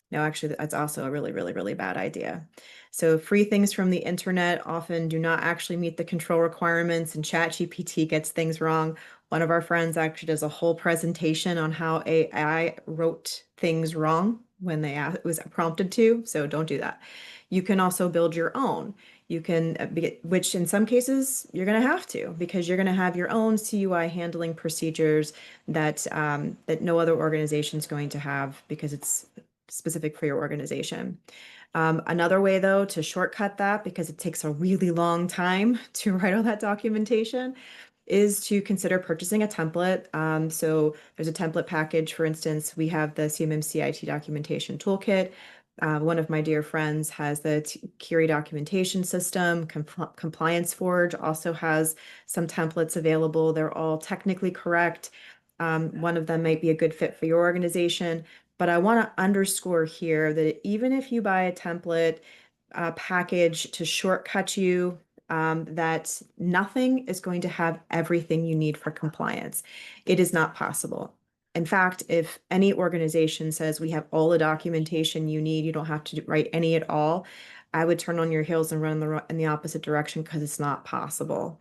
No, actually, that's also a really, really, really bad idea. So free things from the internet often do not actually meet the control requirements, and ChatGPT gets things wrong. One of our friends actually does a whole presentation on how AI wrote things wrong when it was prompted to, so don't do that. You can also build your own. You can, which in some cases you're going to have to, because you're going to have your own CUI handling procedures that that no other organization is going to have because it's specific for your organization. Another way, though, to shortcut that, because it takes a really long time to write all that documentation, is to consider purchasing a template. So there's a template package. For instance, we have the CMMC IT documentation toolkit. One of my dear friends has the Curie documentation system. Compliance Forge also has some templates available. They're all technically correct. One of them might be a good fit for your organization. But I want to underscore here that even if you buy a template package to shortcut you, that nothing is going to have everything you need for compliance. It is not possible. In fact, if any organization says we have all the documentation you need, you don't have to write any at all, I would turn on your heels and run in the opposite direction, because it's not possible.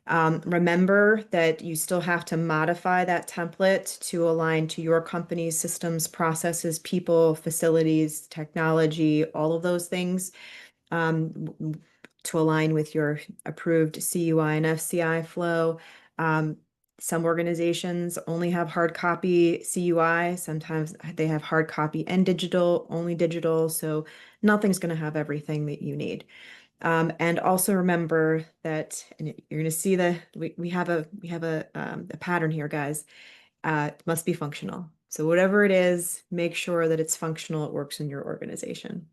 Remember that you still have to modify that template to align to your company's systems, processes, people, facilities, technology, all of those things, to align with your approved CUI and FCI flow. Some organizations only have hard copy CUI. Sometimes they have hard copy and digital, only digital. So nothing's going to have everything that you need. And also remember that, and you're going to see we have a pattern here, guys. It must be functional. So whatever it is, make sure that it's functional. It works in your organization.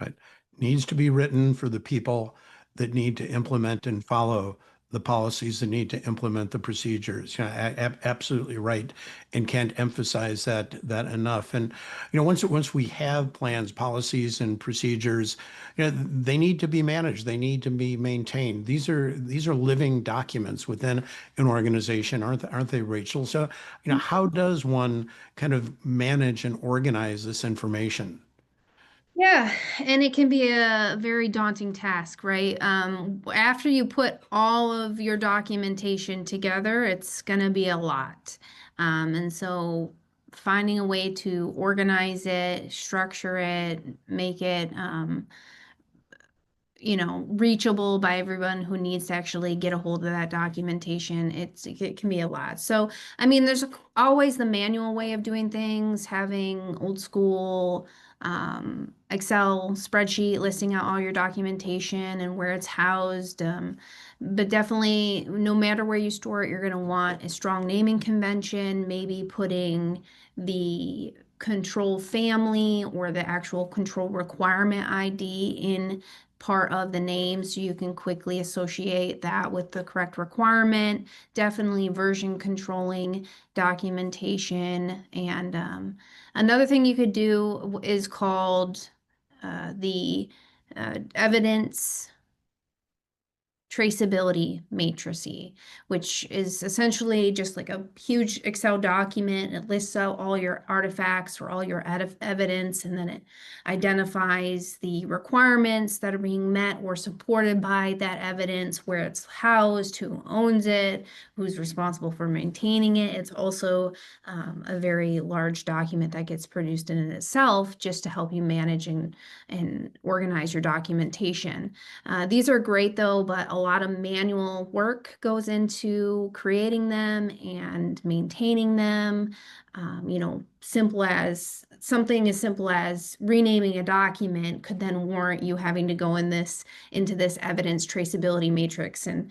Right. Needs to be written for the people that need to implement and follow the policies, that need to implement the procedures. Absolutely right, and can't emphasize that enough. And once we have plans, policies, and procedures, they need to be managed. They need to be maintained. These are living documents within an organization, aren't they, Rachel? So, how does one kind of manage and organize this information? Yeah, and it can be a very daunting task, right? After you put all of your documentation together, it's going to be a lot. And so finding a way to organize it, structure it, make it, reachable by everyone who needs to actually get a hold of that documentation. It can be a lot. So, I mean, there's always the manual way of doing things, having old school Excel spreadsheet listing out all your documentation and where it's housed. But definitely, no matter where you store it, you're going to want a strong naming convention, maybe putting the control family or the actual control requirement ID in part of the name so you can quickly associate that with the correct requirement. Definitely version controlling documentation. And another thing you could do is called the evidence traceability matrices, which is essentially just like a huge Excel document. It lists out all your artifacts or all your evidence, and then it identifies the requirements that are being met or supported by that evidence, where it's housed, who owns it, who's responsible for maintaining it. It's also a very large document that gets produced in itself just to help you manage and organize your documentation. These are great though, but a lot of manual work goes into creating them and maintaining them. Something as simple as renaming a document could then warrant you having to go into this evidence traceability matrix and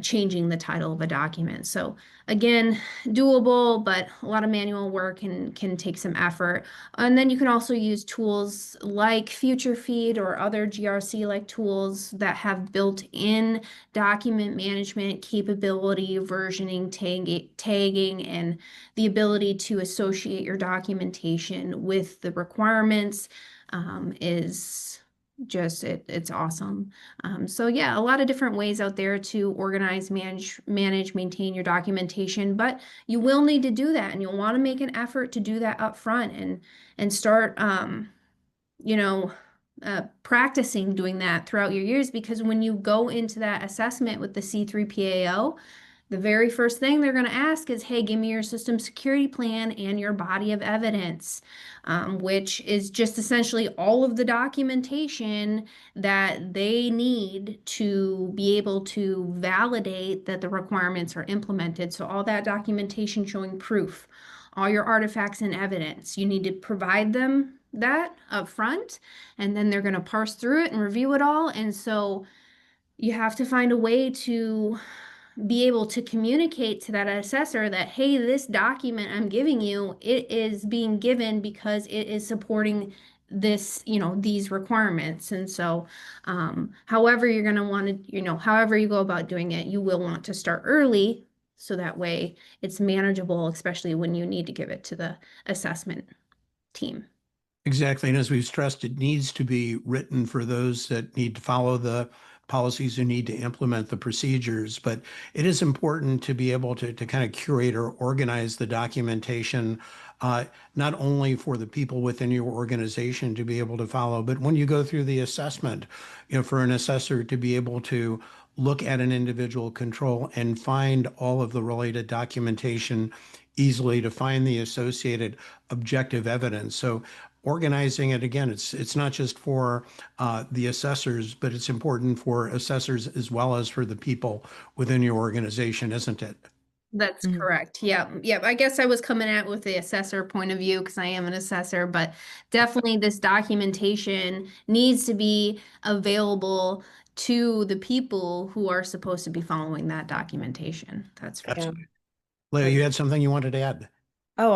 changing the title of a document. So again, doable, but a lot of manual work and can take some effort. And then you can also use tools like FutureFeed or other GRC-like tools that have built-in document management capability, versioning, tagging, and the ability to associate your documentation with the requirements is it's awesome. So yeah, a lot of different ways out there to organize, manage, maintain your documentation, but you will need to do that, and you'll want to make an effort to do that up front and start, you know, practicing doing that throughout your years, because when you go into that assessment with the C3PAO, the very first thing they're going to ask is, hey, give me your system security plan and your body of evidence, which is just essentially all of the documentation that they need to be able to validate that the requirements are implemented. So all that documentation showing proof, all your artifacts and evidence, you need to provide them that up front, and then they're going to parse through it and review it all. And so you have to find a way to be able to communicate to that assessor that, hey, this document I'm giving you, it is being given because it is supporting this, these requirements. And so, however you're going to want to, however you go about doing it, you will want to start early so that way it's manageable, especially when you need to give it to the assessment team. Exactly. And as we've stressed, it needs to be written for those that need to follow the policies who need to implement the procedures. But it is important to be able to kind of curate or organize the documentation, not only for the people within your organization to be able to follow, but when you go through the assessment, for an assessor to be able to look at an individual control and find all of the related documentation easily, to find the associated objective evidence. So organizing it, again, it's not just for the assessors, but it's important for assessors as well as for the people within your organization, isn't it? That's correct. Yeah. Yeah. I guess I was coming at with the assessor point of view because I am an assessor, but definitely this documentation needs to be available to the people who are supposed to be following that documentation. That's for sure. Absolutely. Leia, you had something you wanted to add? Oh,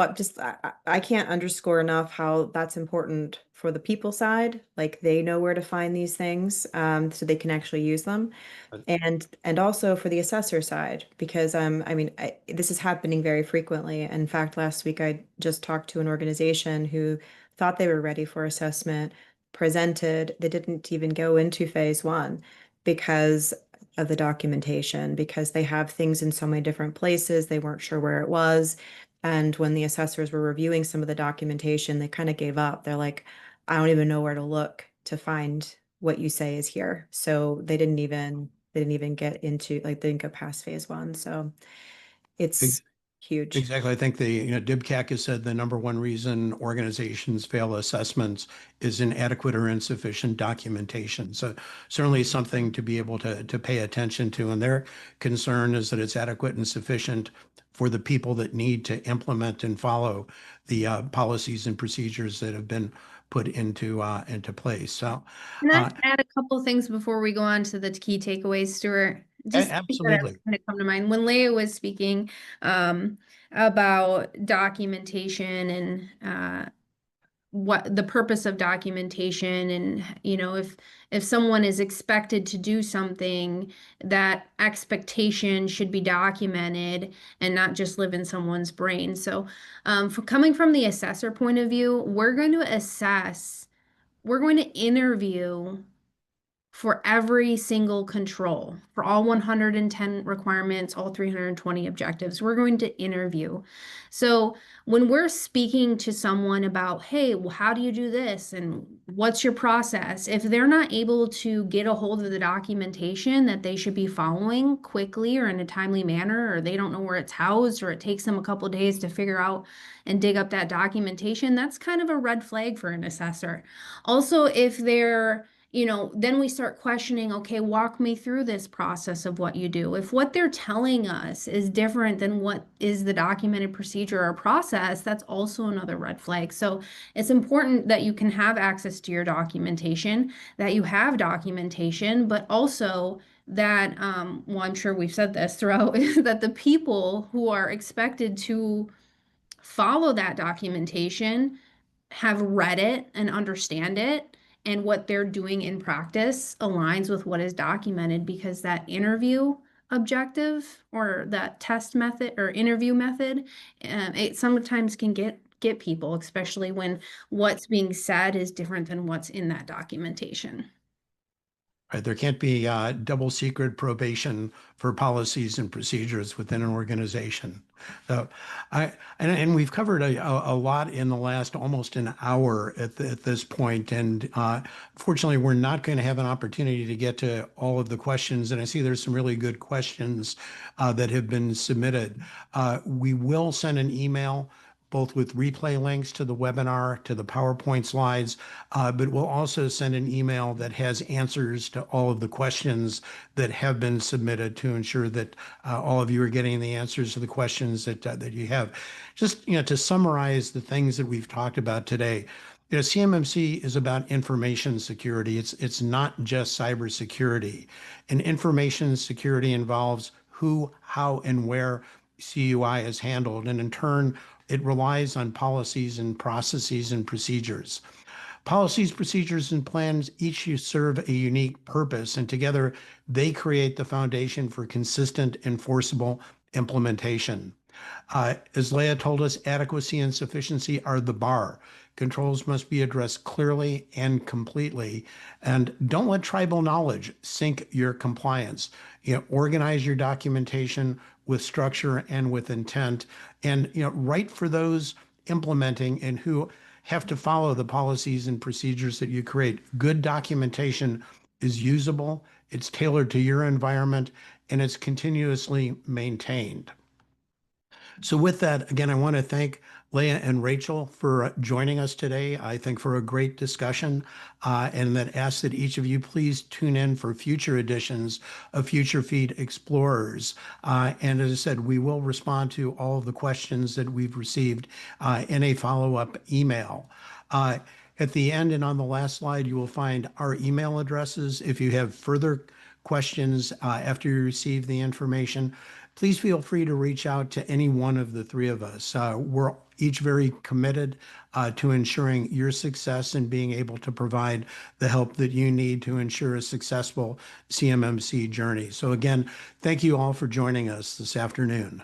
I can't underscore enough how that's important for the people side. Like they know where to find these things, so they can actually use them. And also for the assessor side, because this is happening very frequently. In fact, last week I just talked to an organization who thought they were ready for assessment, presented, they didn't even go into phase one because of the documentation, because they have things in so many different places, they weren't sure where it was. And when the assessors were reviewing some of the documentation, they kind of gave up. They're like, I don't even know where to look to find what you say is here. So they didn't even get into, like, they didn't go past phase one. So it's huge. Exactly. I think DIBCAC has said the number one reason organizations fail assessments is inadequate or insufficient documentation. So certainly something to be able to pay attention to. And their concern is that it's adequate and sufficient for the people that need to implement and follow the policies and procedures that have been put into place. So Can I add a couple things before we go on to the key takeaways, Stuart? Just absolutely. kind of come to mind when Leia was speaking about documentation and what the purpose of documentation, and if someone is expected to do something, that expectation should be documented and not just live in someone's brain. So coming from the assessor point of view, we're going to interview for every single control, for all 110 requirements, all 320 objectives. We're going to interview. So when we're speaking to someone about, hey, well, how do you do this? And what's your process? If they're not able to get a hold of the documentation that they should be following quickly or in a timely manner, or they don't know where it's housed, or it takes them a couple days to figure out and dig up that documentation, that's kind of a red flag for an assessor. Also, if they're then we start questioning, okay, walk me through this process of what you do. If what they're telling us is different than what is the documented procedure or process, that's also another red flag. So it's important that you can have access to your documentation, that you have documentation, but also that, well, I'm sure we've said this throughout, that the people who are expected to follow that documentation have read it and understand it, and what they're doing in practice aligns with what is documented, because that interview objective or that test method or interview method, it sometimes can get people, especially when what's being said is different than what's in that documentation. Right? There can't be double secret probation for policies and procedures within an organization. So and we've covered a lot in the last almost an hour at this point, and fortunately, we're not going to have an opportunity to get to all of the questions. And I see there's some really good questions that have been submitted. We will send an email both with replay links to the webinar, to the PowerPoint slides, but we'll also send an email that has answers to all of the questions that have been submitted to ensure that all of you are getting the answers to the questions that you have. Just, to summarize the things that we've talked about today, CMMC is about information security. It's not just cybersecurity. And information security involves who, how, and where CUI is handled. And in turn, it relies on policies and processes and procedures. Policies, procedures, and plans each serve a unique purpose, and together they create the foundation for consistent, enforceable implementation. As Leia told us, adequacy and sufficiency are the bar. Controls must be addressed clearly and completely. And don't let tribal knowledge sink your compliance. Organize your documentation with structure and with intent. And write for those implementing and who have to follow the policies and procedures that you create. Good documentation is usable, it's tailored to your environment, and it's continuously maintained. So with that, again, I want to thank Leia and Rachel for joining us today, I think for a great discussion, and that ask that each of you please tune in for future editions of FutureFeed Explorers. And as I said, we will respond to all of the questions that we've received in a follow-up email. At the end and on the last slide, you will find our email addresses. If you have further questions after you receive the information, please feel free to reach out to any one of the three of us. We're each very committed to ensuring your success and being able to provide the help that you need to ensure a successful CMMC journey. So again, thank you all for joining us this afternoon.